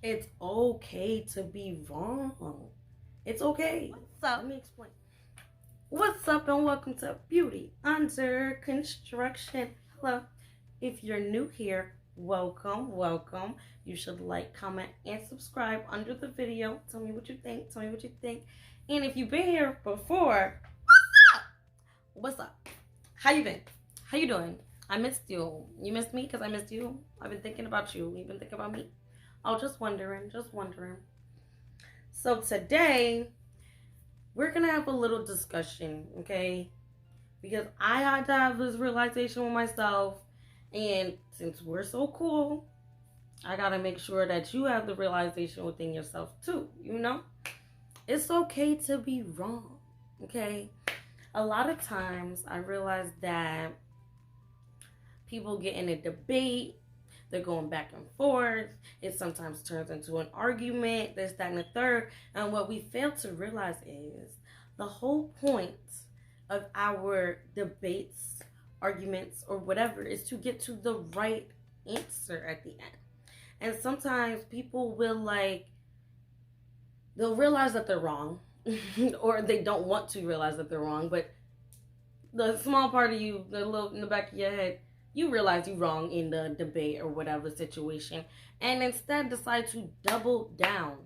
It's okay to be wrong. It's okay. What's up? Let me explain. What's up and welcome to Beauty Under Construction. Hello. If you're new here, welcome. You should like, comment, and subscribe under the video. Tell me what you think. And if you've been here before, what's up? How you been? How you doing? I missed you. You missed me because I missed you. I've been thinking about you. You've been thinking about me. Oh, just wondering. So today, we're going to have a little discussion, okay? Because I had to have this realization with myself. And since we're so cool, I got to make sure that you have the realization within yourself too, you know? It's okay to be wrong, okay? A lot of times, I realize that people get in a debate. They're going back and forth. It sometimes turns into an argument, this, that, and the third. And what we fail to realize is the whole point of our debates, arguments, or whatever is to get to the right answer at the end. And sometimes people will they'll realize that they're wrong or they don't want to realize that they're wrong. But the small part of you, the little in the back of your head, you realize you're wrong in the debate or whatever situation, and instead decide to double down.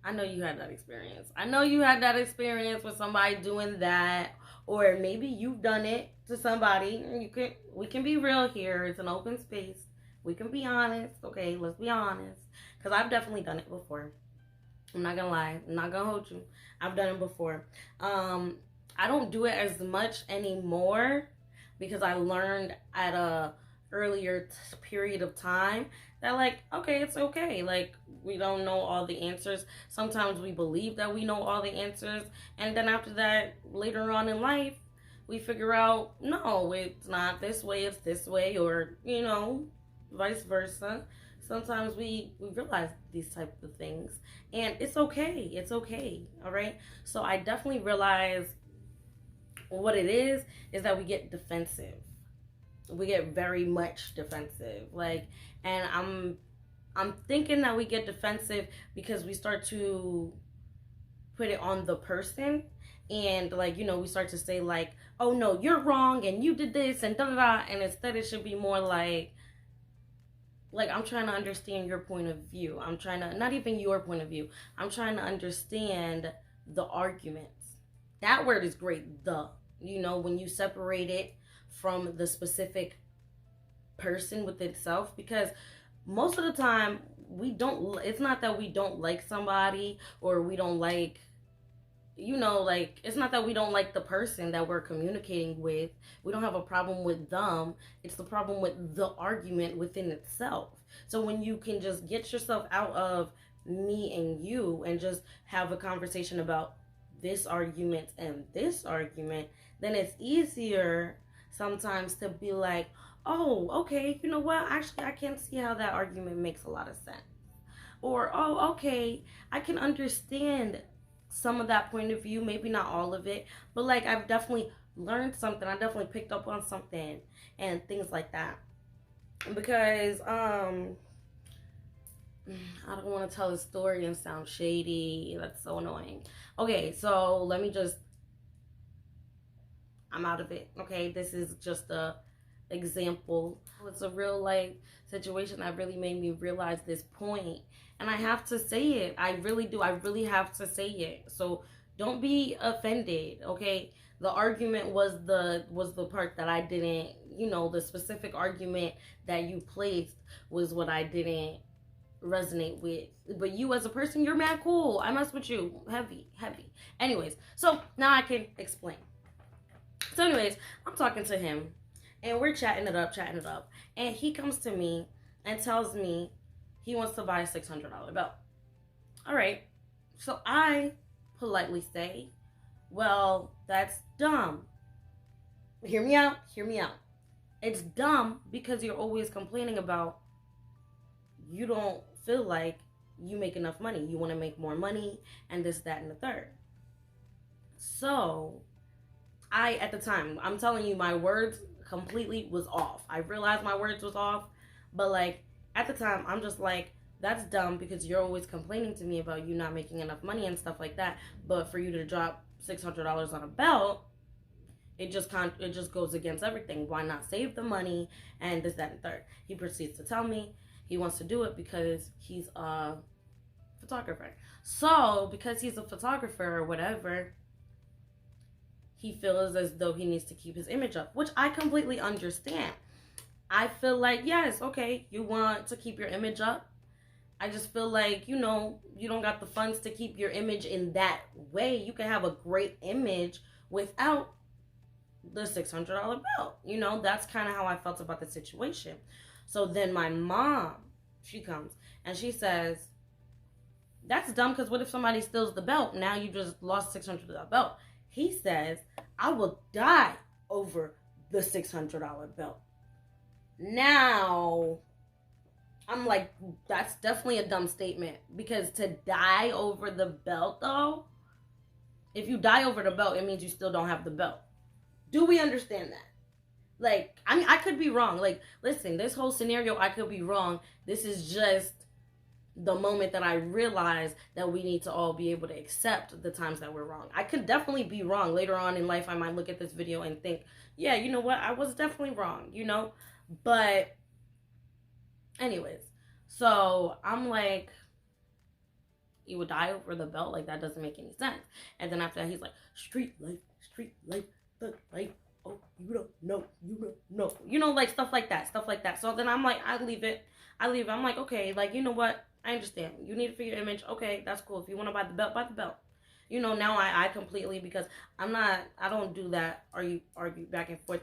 I know you had that experience. I know you had that experience with somebody doing that, or maybe you've done it to somebody. We can be real here. It's an open space. We can be honest. Okay, let's be honest. Because I've definitely done it before. I'm not gonna lie. I'm not gonna hold you. I've done it before. I don't do it as much anymore because I learned at a earlier period of time that okay, it's okay. We don't know all the answers. Sometimes we believe that we know all the answers, and then after that, later on in life, we figure out no, it's not this way, it's this way, or vice versa. Sometimes we realize these type of things, and it's okay. It's okay. All right. So I definitely realize what it is that we get defensive. We get very much defensive. And I'm thinking that we get defensive because we start to put it on the person, and we start to say oh no, you're wrong and you did this and da da da, and instead it should be more like I'm trying to understand your point of view. I'm trying to, not even your point of view, I'm trying to understand the arguments. That word is great, when you separate it from the specific person with itself, because most of the time it's not that we don't like somebody, or we don't it's not that we don't like the person that we're communicating with. We don't have a problem with them. It's the problem with the argument within itself. So when you can just get yourself out of me and you and just have a conversation about this argument and this argument, then it's easier sometimes to be like, oh, okay, you know what? Actually, I can see how that argument makes a lot of sense. Or, oh, okay, I can understand some of that point of view, maybe not all of it, but I've definitely learned something. I definitely picked up on something and things like that. Because I don't want to tell a story and sound shady. That's so annoying. Okay, so let me just, I'm out of it. Okay, this is just a example. It's a real life situation that really made me realize this point, and I have to say it. I really do. I really have to say it. So don't be offended. Okay, the argument was the part that I didn't, the specific argument that you placed was what I didn't resonate with. But you as a person, you're mad cool. I mess with you heavy. Anyways, so now I can explain. So anyways, I'm talking to him and we're chatting it up, and he comes to me and tells me he wants to buy a $600 belt. All right, so I politely say, well, that's dumb. Hear me out. It's dumb because you're always complaining about you don't feel like you make enough money. You want to make more money and this, that, and the third. So at the time, I'm telling you, my words completely was off. I realized my words was off, but At the time, I'm just like, that's dumb because you're always complaining to me about you not making enough money and stuff like that. But for you to drop $600 on a belt, it just goes against everything. Why not save the money and this, that, and third? He proceeds to tell me he wants to do it because he's a photographer. So because he's a photographer or whatever, he feels as though he needs to keep his image up, which I completely understand. I feel like, yes, okay, you want to keep your image up. I just feel like, you don't got the funds to keep your image in that way. You can have a great image without the $600 belt. That's kind of how I felt about the situation. So then my mom, she comes and she says, that's dumb because what if somebody steals the belt? Now you just lost $600 belt. He says, I will die over the $600 belt. Now, I'm like, that's definitely a dumb statement, because to die over the belt, though, if you die over the belt, it means you still don't have the belt. Do we understand that? Like, I could be wrong. Like, listen, this whole scenario, I could be wrong. This is just the moment that I realize that we need to all be able to accept the times that we're wrong. I could definitely be wrong. Later on in life, I might look at this video and think, yeah, you know what? I was definitely wrong, But anyways, so I'm like, you would die over the belt? Like, that doesn't make any sense. And then after that, he's like, street life, thug life. Oh, you don't know. Like stuff like that. So then I'm like, I leave it. I'm like, okay, like, you know what? I understand. You need it for your image. Okay, that's cool. If you want to buy the belt, buy the belt. Now I completely, because I don't do that. Argue back and forth,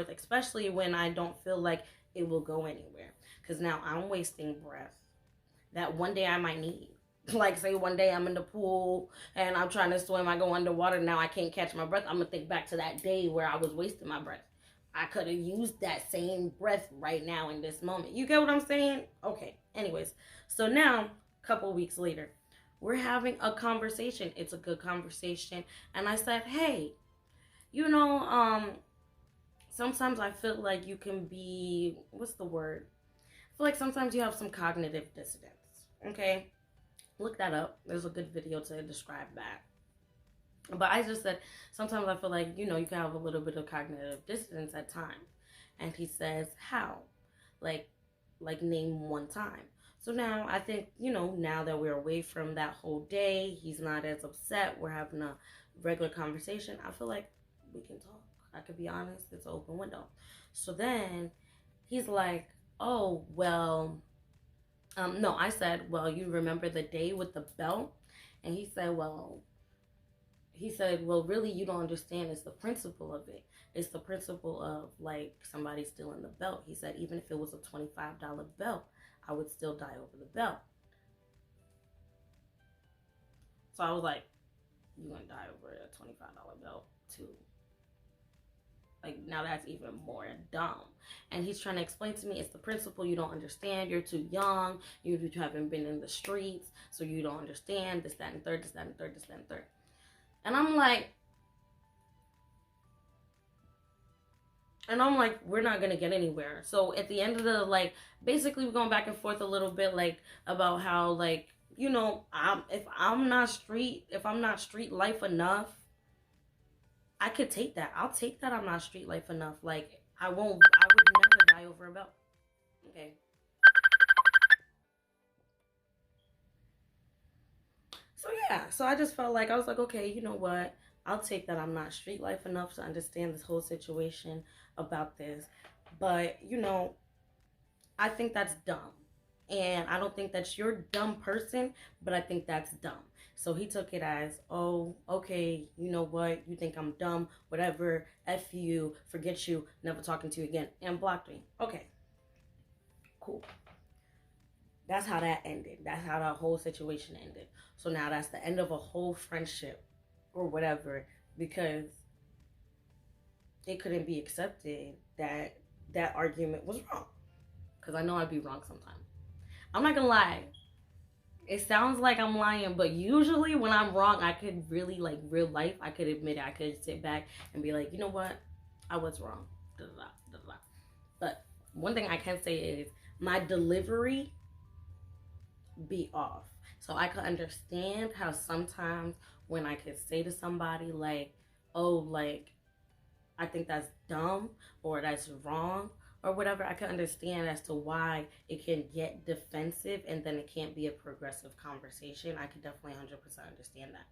especially when I don't feel like it will go anywhere. Because now I'm wasting breath that one day I might need. Like, say one day I'm in the pool and I'm trying to swim, I go underwater, now I can't catch my breath. I'm going to think back to that day where I was wasting my breath. I could have used that same breath right now in this moment. You get what I'm saying? Okay, anyways. So now, a couple weeks later, we're having a conversation. It's a good conversation. And I said, hey, sometimes I feel like you can be, what's the word? I feel like sometimes you have some cognitive dissonance, okay? Look that up. There's a good video to describe that. But I just said, sometimes I feel like, you can have a little bit of cognitive dissonance at times. And he says, how? Like name one time. So now I think, now that we're away from that whole day, he's not as upset, we're having a regular conversation, I feel like we can talk. I could be honest, it's an open window. So then he's like, oh, well, no, I said, well, you remember the day with the belt? And he said, well, really, you don't understand. It's the principle of it. It's the principle of, like, somebody stealing the belt. He said, even if it was a $25 belt, I would still die over the belt. So I was like, you gonna die over a $25 belt too? Like, now that's even more dumb. And he's trying to explain to me, it's the principle, you don't understand, you're too young, you haven't been in the streets, so you don't understand, this, that, and third. And I'm like, we're not going to get anywhere. So at the end of the, like, basically we're going back and forth a little bit, like, about how, like, if I'm not street life enough, I could take that. I'll take that I'm not street life enough. Like, I would never die over a belt. Okay. So yeah, so I just felt like, I was like, okay, you know what? I'll take that I'm not street life enough to understand this whole situation about this. But, I think that's dumb. And I don't think that you're a dumb person, but I think that's dumb. So he took it as, oh, okay, you know what? You think I'm dumb, whatever, F you, forget you, never talking to you again, and blocked me. Okay, cool. That's how that ended. That's how that whole situation ended. So now that's the end of a whole friendship or whatever, because it couldn't be accepted that that argument was wrong. Because I know I'd be wrong sometimes. I'm not gonna lie. It sounds like I'm lying, but usually when I'm wrong, I could really, like, real life, I could admit it. I could sit back and be like, you know what? I was wrong. But one thing I can say is my delivery be off. So I could understand how sometimes when I could say to somebody like, oh, like, I think that's dumb or that's wrong or whatever, I can understand as to why it can get defensive and then it can't be a progressive conversation. I can definitely 100% understand that.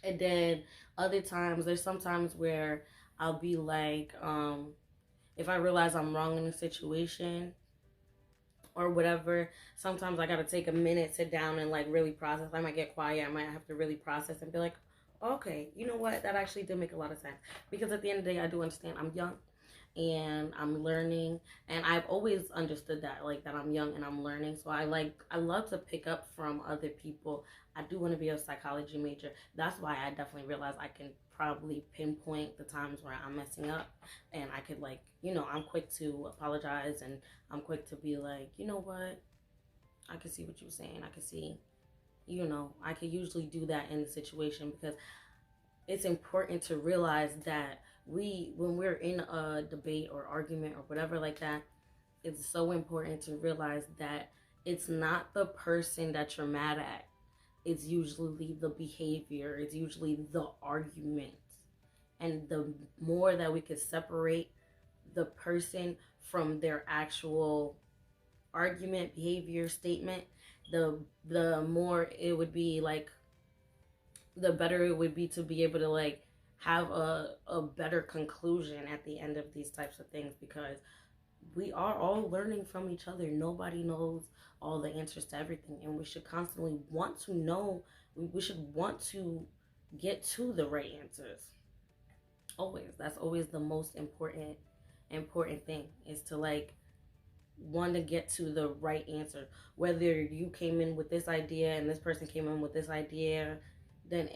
And then other times, there's sometimes where I'll be like, if I realize I'm wrong in a situation or whatever, sometimes I gotta take a minute, sit down, and like really process. I might get quiet. I might have to really process and be like, okay, you know what? That actually did make a lot of sense. Because at the end of the day, I do understand I'm young and I'm learning, and I've always understood that, like, that I'm young and I'm learning. So I love to pick up from other people. I do want to be a psychology major. That's why I definitely realize I can probably pinpoint the times where I'm messing up, and I could, like, I'm quick to apologize, and I'm quick to be like, you know what, I can see what you're saying. I can see, I could usually do that in the situation, because it's important to realize that when we're in a debate or argument or whatever like that, it's so important to realize that it's not the person that you're mad at. It's usually the behavior. It's usually the argument. And the more that we could separate the person from their actual argument, behavior, statement, the more it would be like, the better it would be to be able to like have a better conclusion at the end of these types of things, because we are all learning from each other. Nobody knows all the answers to everything, and we should constantly want to know. We should want to get to the right answers. Always. That's always the most important thing, is to like want to get to the right answer. Whether you came in with this idea and this person came in with this idea, then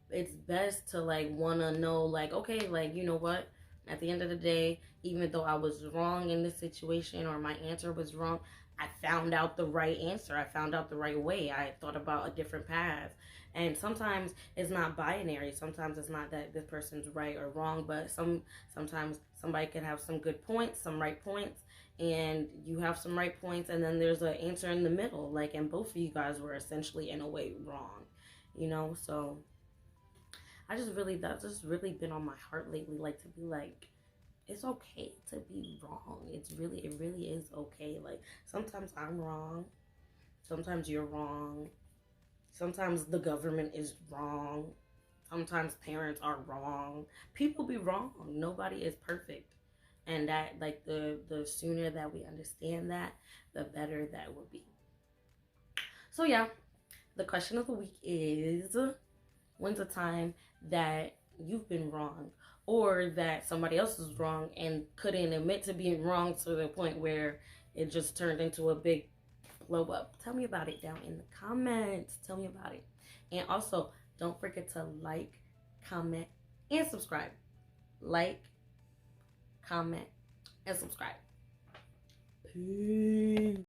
it's best to like want to know, like, okay, like, you know what, at the end of the day, even though I was wrong in this situation, or my answer was wrong, I found out the right answer. I found out the right way. I thought about a different path. And sometimes it's not binary. Sometimes it's not that this person's right or wrong, but sometimes somebody can have some good points, some right points, and you have some right points, and then there's an answer in the middle, like, and both of you guys were essentially in a way wrong, so that's just really been on my heart lately, like, to be like, it's okay to be wrong. It really is okay. Like, sometimes I'm wrong, sometimes you're wrong, sometimes the government is wrong, sometimes parents are wrong. People be wrong. Nobody is perfect. And that, like, the sooner that we understand that, the better that will be. So yeah, the question of the week is, when's a time that you've been wrong, or that somebody else was wrong and couldn't admit to being wrong to the point where it just turned into a big blow up? Tell me about it down in the comments. Tell me about it. And also, don't forget to like, comment, and subscribe. Like, comment, and subscribe. Peace.